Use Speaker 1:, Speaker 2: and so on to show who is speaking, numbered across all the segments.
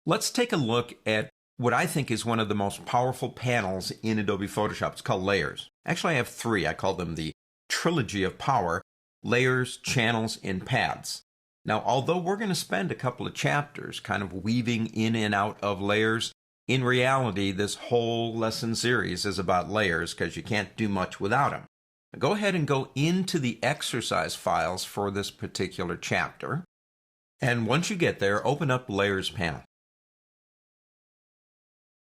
Speaker 1: Let's take a look at what I think is one of the most powerful panels in Adobe Photoshop. It's called Layers. Actually, I have three. I call them the Trilogy of Power: Layers, Channels, and Paths. Now, although we're going to spend a couple of chapters kind of weaving in and out of layers, in reality, this whole lesson series is about layers because you can't do much without them. Now, go ahead and go into the exercise files for this particular chapter. And once you get there, open up Layers panel.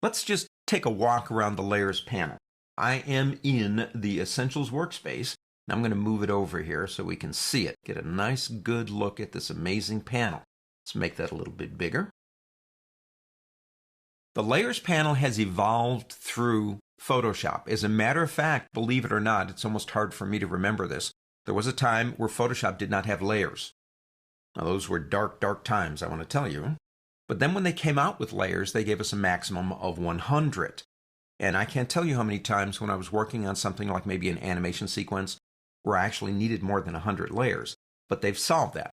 Speaker 1: Let's just take a walk around the Layers panel. I am in the Essentials workspace. And I'm going to move it over here so we can see it. Get a nice, good look at this amazing panel. Let's make that a little bit bigger. The Layers panel has evolved through Photoshop. As a matter of fact, believe it or not, it's almost hard for me to remember this. There was a time where Photoshop did not have layers. Now, those were dark, dark times, I want to tell you. But then when they came out with layers, they gave us a maximum of 100. And I can't tell you how many times when I was working on something like maybe an animation sequence where I actually needed more than 100 layers. But they've solved that.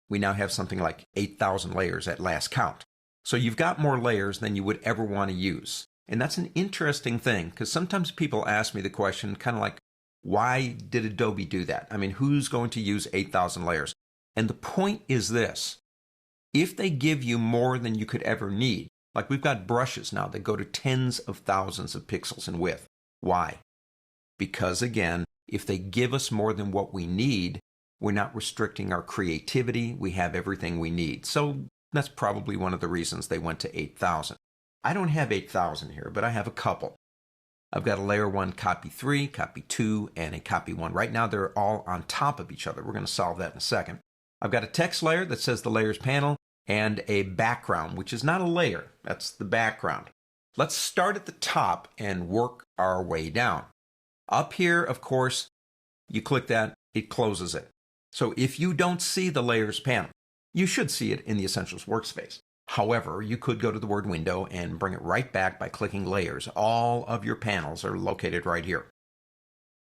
Speaker 1: We now have something like 8,000 layers at last count. So you've got more layers than you would ever want to use. And that's an interesting thing, because sometimes people ask me the question, kind of like, why did Adobe do that? I mean, who's going to use 8,000 layers? And the point is this. If they give you more than you could ever need, like we've got brushes now that go to tens of thousands of pixels in width. Why? Because again, if they give us more than what we need, we're not restricting our creativity. We have everything we need. So that's probably one of the reasons they went to 8,000. I don't have 8,000 here, but I have a couple. I've got a layer 1 copy 3, copy 2, and a copy 1. Right now they're all on top of each other. We're going to solve that in a second. I've got a text layer that says the Layers panel and a background, which is not a layer. That's the background. Let's start at the top and work our way down. Up here, of course, you click that, it closes it. So if you don't see the Layers panel, you should see it in the Essentials workspace. However, you could go to the word window and bring it right back by clicking Layers. All of your panels are located right here.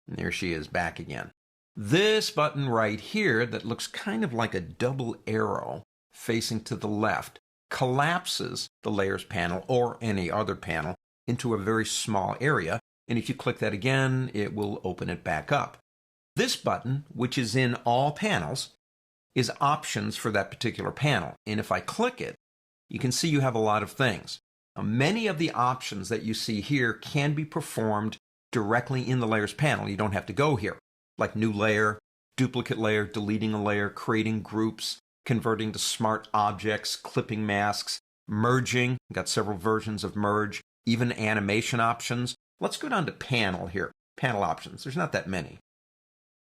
Speaker 1: And there she is back again. This button right here that looks kind of like a double arrow facing to the left collapses the Layers panel or any other panel into a very small area. And if you click that again, it will open it back up. This button, which is in all panels, is options for that particular panel. And if I click it, you can see you have a lot of things. Now, many of the options that you see here can be performed directly in the Layers panel. You don't have to go here, like new layer, duplicate layer, deleting a layer, creating groups, converting to smart objects, clipping masks, merging. We've got several versions of merge, even animation options. Let's go down to panel here, panel options. There's not that many.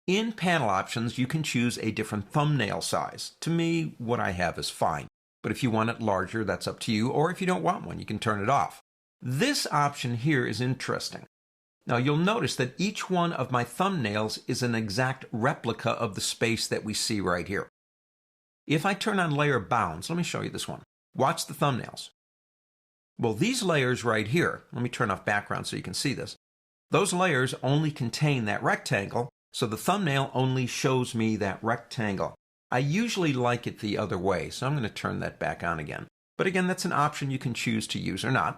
Speaker 1: In panel options, you can choose a different thumbnail size. To me, what I have is fine. But if you want it larger, that's up to you. Or if you don't want one, you can turn it off. This option here is interesting. Now you'll notice that each one of my thumbnails is an exact replica of the space that we see right here. If I turn on layer bounds, let me show you this one. Watch the thumbnails. Well, these layers right here, let me turn off background so you can see this. Those layers only contain that rectangle, so the thumbnail only shows me that rectangle. I usually like it the other way, so I'm going to turn that back on again. But again, that's an option you can choose to use or not.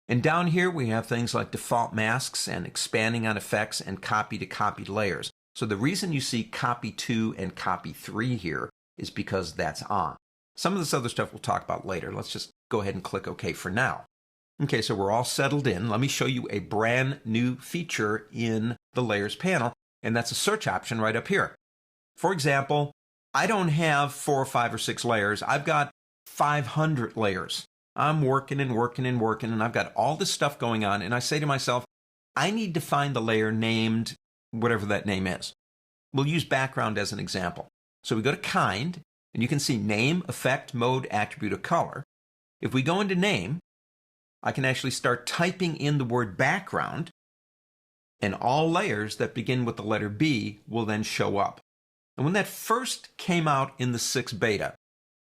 Speaker 1: And down here we have things like default masks and expanding on effects and copy to copied layers. So the reason you see copy 2 and copy 3 here is because that's on. Some of this other stuff we'll talk about later. Let's just go ahead and click OK for now. Okay, so we're all settled in. Let me show you a brand new feature in the Layers panel, and that's a search option right up here. For example, I don't have 4 or 5 or 6 layers. I've got 500 layers. I'm working and working and working, and I've got all this stuff going on, and I say to myself, I need to find the layer named whatever that name is. We'll use background as an example. So we go to kind, and you can see name, effect, mode, attribute, or color. If we go into name, I can actually start typing in the word background, and all layers that begin with the letter B will then show up. And when that first came out in the 6 beta,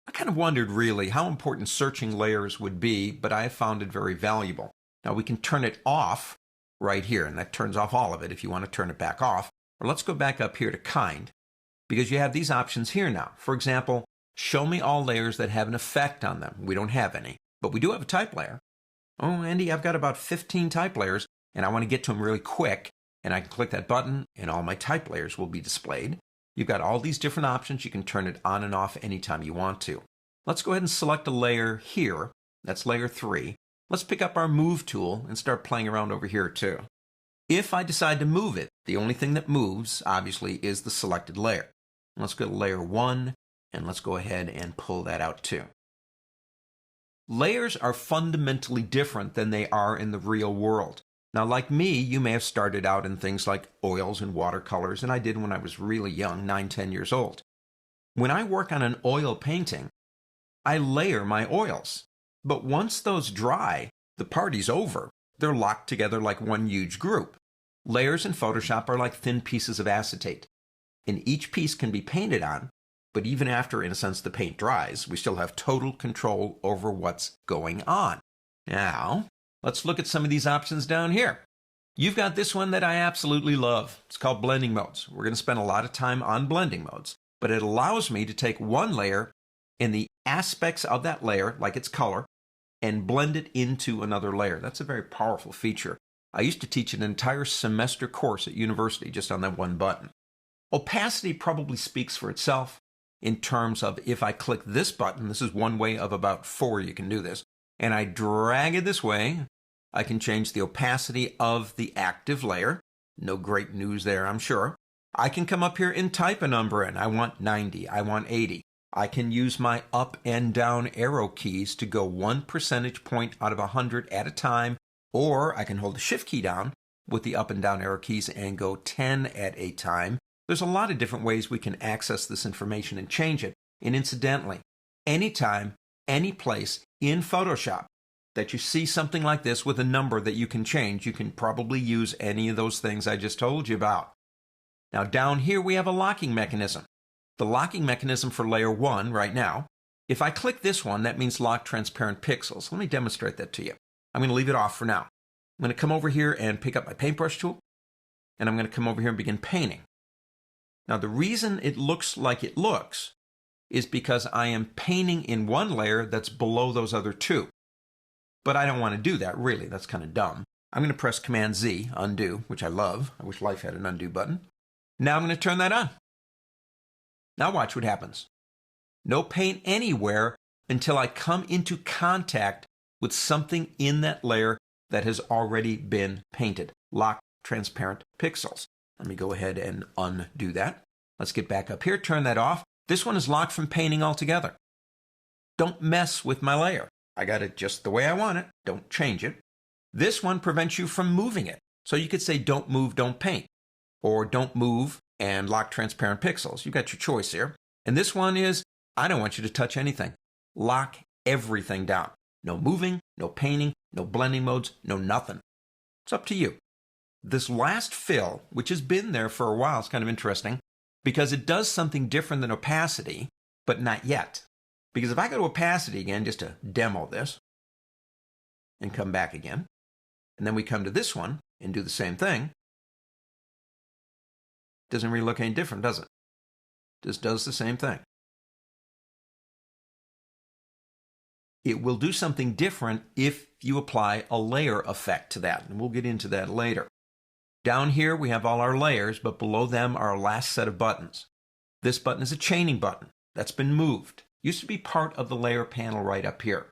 Speaker 1: I kind of wondered really how important searching layers would be, but I found it very valuable. Now we can turn it off right here, and that turns off all of it if you want to turn it back off. Or let's go back up here to kind, because you have these options here now. For example, Show me all layers that have an effect on them. We don't have any, but we do have a type layer. Oh, Andy, I've got about 15 type layers, and I want to get to them really quick, and I can click that button, and all my type layers will be displayed. You've got all these different options. You can turn it on and off anytime you want to. Let's go ahead and select a layer here. That's layer 3. Let's pick up our Move tool and start playing around over here too. If I decide to move it, the only thing that moves, obviously, is the selected layer. Let's go to layer 1, and let's go ahead and pull that out too. Layers are fundamentally different than they are in the real world. Now, like me, you may have started out in things like oils and watercolors, and I did when I was really young, 9, 10 years old. When I work on an oil painting, I layer my oils. But once those dry, the party's over. They're locked together like one huge group. Layers in Photoshop are like thin pieces of acetate, and each piece can be painted on, but even after, in a sense, the paint dries, we still have total control over what's going on. Now, let's look at some of these options down here. You've got this one that I absolutely love. It's called blending modes. We're going to spend a lot of time on blending modes, but it allows me to take one layer and the aspects of that layer, like its color, and blend it into another layer. That's a very powerful feature. I used to teach an entire semester course at university just on that one button. Opacity probably speaks for itself in terms of if I click this button, this is one way of about 4 you can do this, and I drag it this way, I can change the opacity of the active layer. No great news there, I'm sure. I can come up here and type a number in. I want 90, I want 80. I can use my up and down arrow keys to go 1 percentage point out of 100 at a time, or I can hold the Shift key down with the up and down arrow keys and go 10 at a time. There's a lot of different ways we can access this information and change it. And incidentally, anytime, any place in Photoshop that you see something like this with a number that you can change, you can probably use any of those things I just told you about. Now down here we have a locking mechanism. The locking mechanism for layer 1 right now, if I click this one, that means lock transparent pixels. Let me demonstrate that to you. I'm going to leave it off for now. I'm going to come over here and pick up my paintbrush tool, and I'm going to come over here and begin painting. Now the reason it looks like it looks is because I am painting in one layer that's below those other two. But I don't want to do that, really. That's kind of dumb. I'm going to press Command-Z, undo, which I love. I wish life had an undo button. Now I'm going to turn that on. Now watch what happens. No paint anywhere until I come into contact with something in that layer that has already been painted. Lock transparent pixels. Let me go ahead and undo that. Let's get back up here, turn that off. This one is locked from painting altogether. Don't mess with my layer. I got it just the way I want it. Don't change it. This one prevents you from moving it. So you could say don't move, don't paint. Or don't move and lock transparent pixels. You've got your choice here. And this one is, I don't want you to touch anything. Lock everything down. No moving, no painting, no blending modes, no nothing. It's up to you. This last fill, which has been there for a while, is kind of interesting because it does something different than opacity, but not yet. Because if I go to opacity again, just to demo this, and come back again, and then we come to this one and do the same thing, doesn't really look any different, does it? Just does the same thing. It will do something different if you apply a layer effect to that, and we'll get into that later. Down here we have all our layers, but below them are our last set of buttons. This button is a chaining button. That's been moved. Used to be part of the layer panel right up here.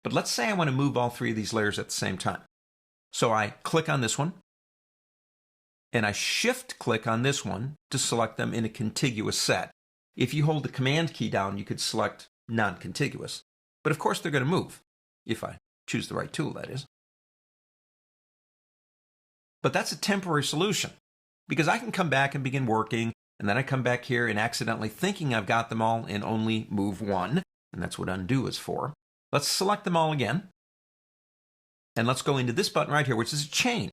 Speaker 1: But let's say I want to move all 3 of these layers at the same time. So I click on this one, and I shift click on this one to select them in a contiguous set. If you hold the Command key down, you could select non-contiguous. But of course they're going to move, if I choose the right tool, that is. But that's a temporary solution, because I can come back and begin working, and then I come back here and accidentally thinking I've got them all and only move one, and that's what undo is for. Let's select them all again, and let's go into this button right here, which is a chain.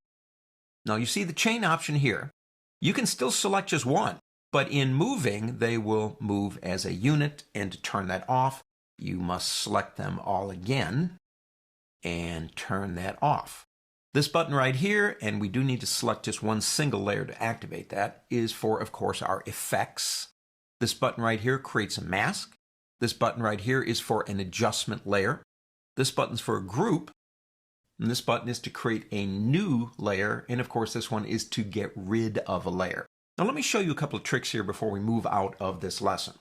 Speaker 1: Now you see the chain option here. You can still select just one, but in moving, they will move as a unit, and to turn that off, you must select them all again and turn that off. This button right here, and we do need to select just one single layer to activate that, is for, of course, our effects. This button right here creates a mask. This button right here is for an adjustment layer. This button's for a group. And this button is to create a new layer. And of course, this one is to get rid of a layer. Now, let me show you a couple of tricks here before we move out of this lesson.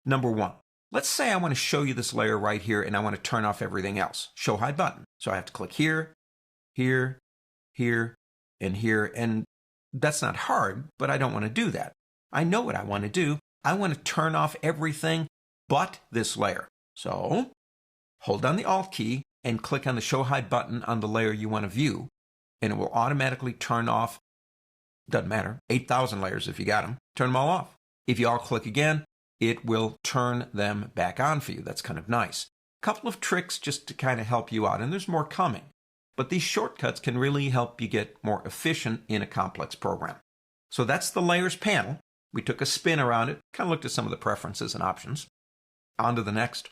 Speaker 1: Number one, let's say I want to show you this layer right here and I want to turn off everything else. Show hide button. So I have to click here, here, here, and here. And that's not hard, but I don't want to do that. I know what I want to do. I want to turn off everything but this layer. So hold down the Alt key and click on the Show Hide button on the layer you want to view, and it will automatically turn off, doesn't matter, 8,000 layers if you got them, turn them all off. If you alt click again, it will turn them back on for you. That's kind of nice. A couple of tricks just to kind of help you out, and there's more coming. But these shortcuts can really help you get more efficient in a complex program. So that's the Layers panel. We took a spin around it, kind of looked at some of the preferences and options. On to the next.